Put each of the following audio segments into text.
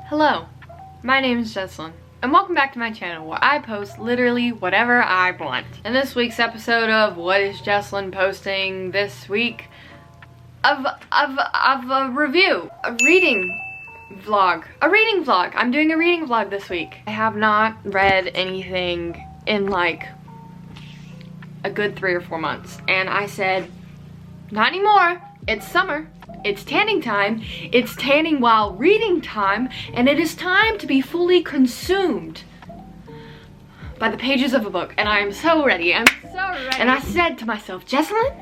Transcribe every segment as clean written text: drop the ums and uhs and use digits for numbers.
Hello, my name is Jesslyn, and welcome back to my channel where I post literally whatever I want. In this week's episode of What is Jesslyn Posting this week, of a review, a reading vlog. I'm doing a reading vlog this week. I have not read anything in like a good 3 or 4 months, and I said, not anymore. It's summer. It's tanning time. It's tanning while reading time, and it is time to be fully consumed by the pages of a book. And I am so ready. I'm so ready. And I said to myself, Jesslyn,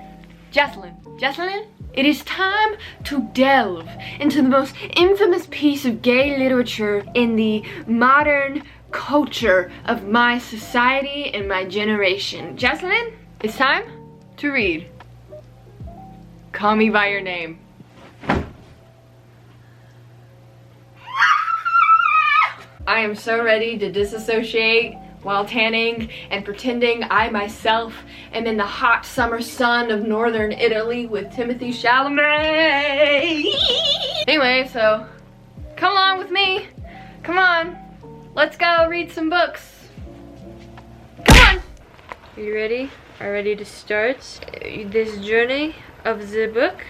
it is time to delve into the most infamous piece of gay literature in the modern culture of my society and my generation. Jesslyn, it's time to read Call Me By Your Name. I am so ready to disassociate while tanning and pretending I myself am in the hot summer sun of northern Italy with Timothée Chalamet. Anyway, so come along with me. Come on, let's go read some books. Come on. Are you ready? Are you ready to start this journey of the book?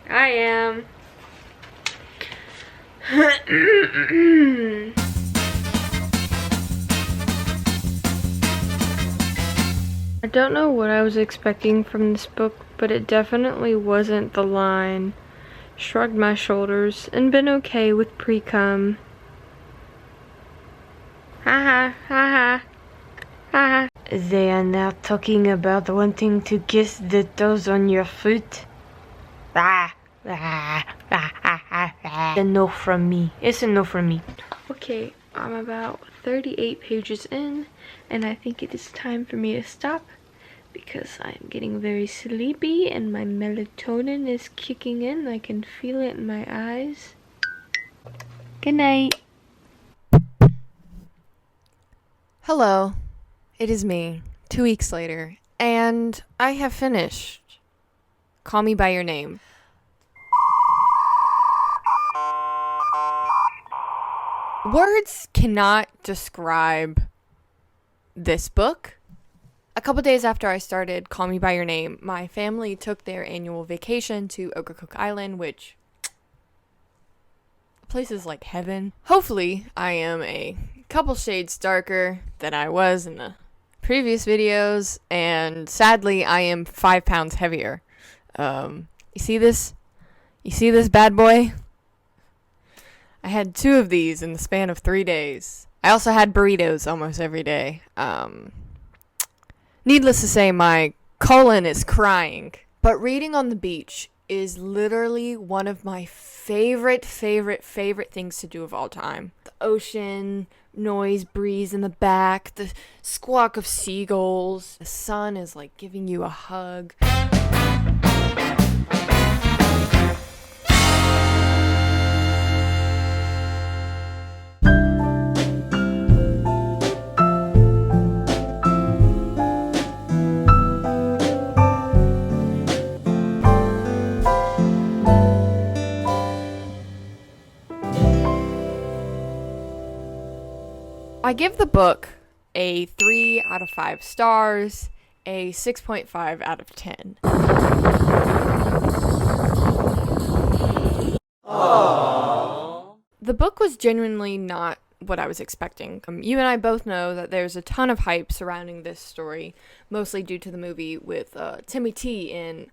I am. I don't know what I was expecting from this book, but it definitely wasn't the line, shrugged my shoulders, and been okay with pre-cum. Ha ha. They are now talking about wanting to kiss the toes on your foot. A no from me. It's a no from me. Okay, I'm about 38 pages in, and I think it is time for me to stop because I'm getting very sleepy and my melatonin is kicking in. I can feel it in my eyes. Good night. Hello, it is me, 2 weeks later, and I have finished Call Me By Your Name. Words cannot describe this book. A couple days after I started Call Me By Your Name, my family took their annual vacation to Ocracoke Island, which place is like heaven. Hopefully, I am a couple shades darker than I was in the previous videos, and sadly, I am 5 pounds heavier. You see this? You see this bad boy? I had 2 of these in the span of 3 days. I also had burritos almost every day. Needless to say, my colon is crying. But reading on the beach is literally one of my favorite things to do of all time. The ocean, noise, breeze in the back, the squawk of seagulls. The sun is like giving you a hug. I give the book a 3 out of 5 stars, a 6.5 out of 10. Aww. The book was genuinely not what I was expecting. You and I both know that there's a ton of hype surrounding this story, mostly due to the movie with Timmy T in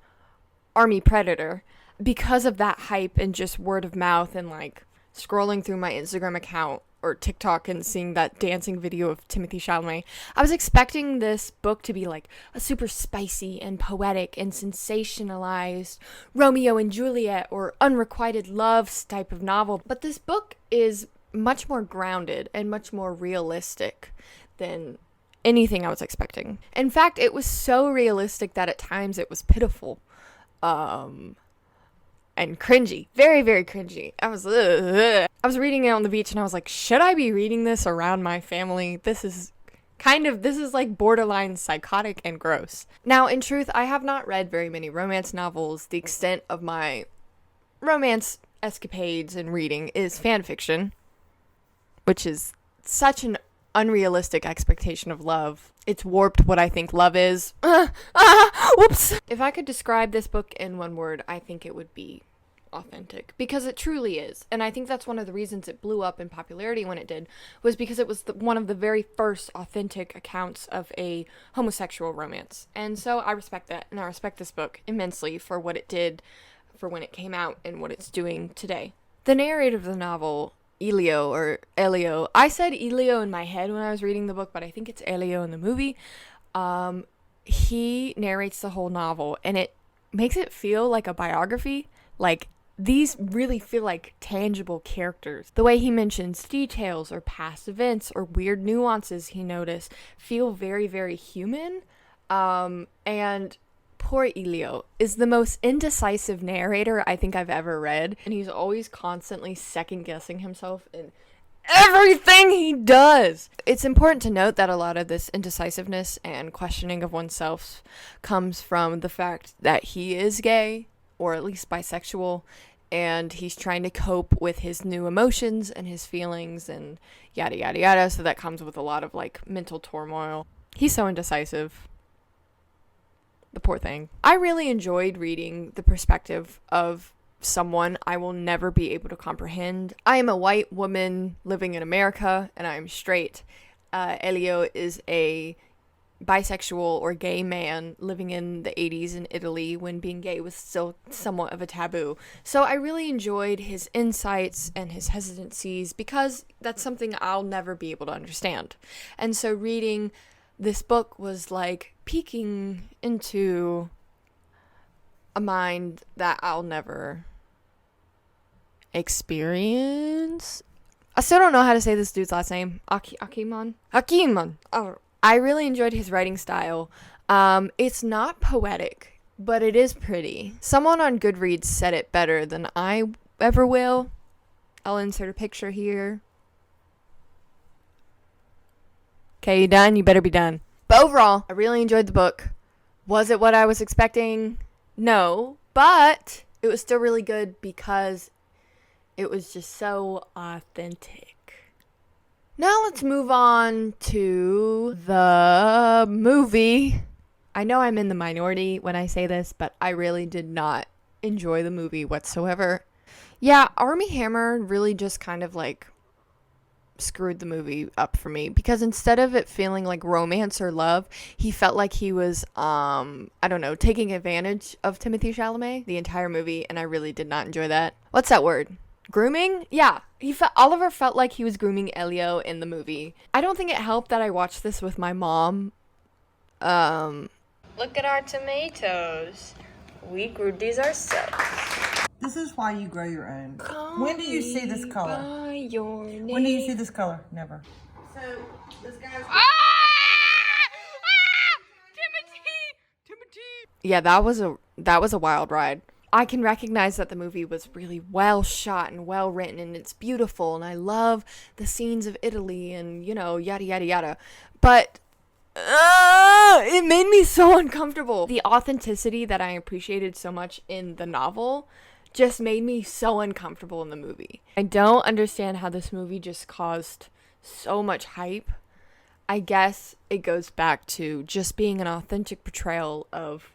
Army Predator. Because of that hype and just word of mouth and like scrolling through my Instagram account or TikTok and seeing that dancing video of Timothée Chalamet, I was expecting this book to be like a super spicy and poetic and sensationalized Romeo and Juliet or unrequited love type of novel. But this book is much more grounded and much more realistic than anything I was expecting. In fact, it was so realistic that at times it was pitiful. And cringy. Very, very cringy. I was reading it on the beach and I was like, should I be reading this around my family? This is like borderline psychotic and gross. Now, in truth, I have not read very many romance novels. The extent of my romance escapades and reading is fan fiction, which is such an unrealistic expectation of love. It's warped what I think love is. Whoops. If I could describe this book in one word, I think it would be authentic, because it truly is. And I think that's one of the reasons it blew up in popularity when it did, was because it was one of the very first authentic accounts of a homosexual romance. And so I respect that, and I respect this book immensely for what it did for when it came out and what it's doing today. The narrator of the novel, Elio, or Elio, I said Elio in my head when I was reading the book, but I think it's Elio in the movie. He narrates the whole novel, and it makes it feel like a biography. Like, these really feel like tangible characters. The way he mentions details or past events or weird nuances he noticed feel very, very human. And poor Elio is the most indecisive narrator I think I've ever read. And he's always constantly second-guessing himself in everything he does. It's important to note that a lot of this indecisiveness and questioning of oneself comes from the fact that he is gay, or at least bisexual, and he's trying to cope with his new emotions and his feelings and yada yada yada, so that comes with a lot of like mental turmoil. He's so indecisive. The poor thing. I really enjoyed reading the perspective of someone I will never be able to comprehend. I am a white woman living in America, and I am straight. Elio is a bisexual or gay man living in the 80s in Italy when being gay was still somewhat of a taboo. So I really enjoyed his insights and his hesitancies, because that's something I'll never be able to understand. And so reading this book was like peeking into a mind that I'll never experience. I still don't know how to say this dude's last name. Aciman. Oh. I really enjoyed his writing style. It's not poetic, but it is pretty. Someone on Goodreads said it better than I ever will. I'll insert a picture here. Okay, you done? You better be done. But overall, I really enjoyed the book. Was it what I was expecting? No, but it was still really good because it was just so authentic. Now let's move on to the movie. I know I'm in the minority when I say this, but I really did not enjoy the movie whatsoever. Yeah, Armie Hammer really just kind of like screwed the movie up for me, because instead of it feeling like romance or love, he felt like he was taking advantage of Timothée Chalamet the entire movie, and I really did not enjoy that. What's that word? Grooming? Yeah, Oliver felt like he was grooming Elio in the movie. I don't think it helped that I watched this with my mom. Look at our tomatoes. We grew these ourselves. This is why you grow your own. When do you see this color? When do you see this color? Never. So, this guy's... Timothy! Yeah, that was a wild ride. I can recognize that the movie was really well shot and well written, and it's beautiful, and I love the scenes of Italy and, yada, yada, yada. But it made me so uncomfortable. The authenticity that I appreciated so much in the novel just made me so uncomfortable in the movie. I don't understand how this movie just caused so much hype. I guess it goes back to just being an authentic portrayal of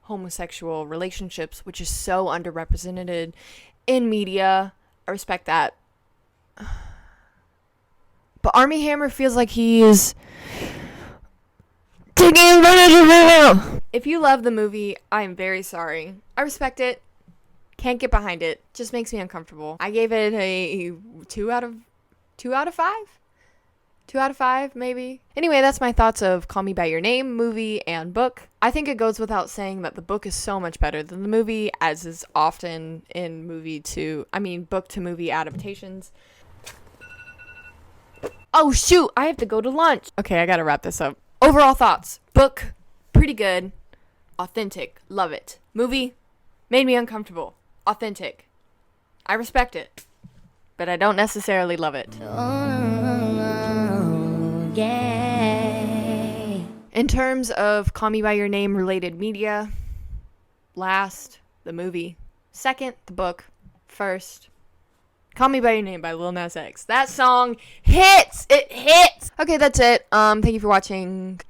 homosexual relationships, which is so underrepresented in media. I respect that. But Armie Hammer feels like he is taking advantage of him. If you love the movie, I am very sorry. I respect it. Can't get behind it. Just makes me uncomfortable. I gave it a 2 out of 5. 2 out of 5, maybe. Anyway, that's my thoughts of Call Me By Your Name, movie and book. I think it goes without saying that the book is so much better than the movie, as is often in book to movie adaptations. Oh shoot, I have to go to lunch. Okay, I gotta wrap this up. Overall thoughts. Book, pretty good. Authentic, love it. Movie, made me uncomfortable. Authentic. I respect it, but I don't necessarily love it. Yay. In terms of Call Me By Your Name related media, last, the movie. Second, the book. First, Call Me By Your Name by Lil Nas X. That song hits! It hits! Okay, that's it. Thank you for watching.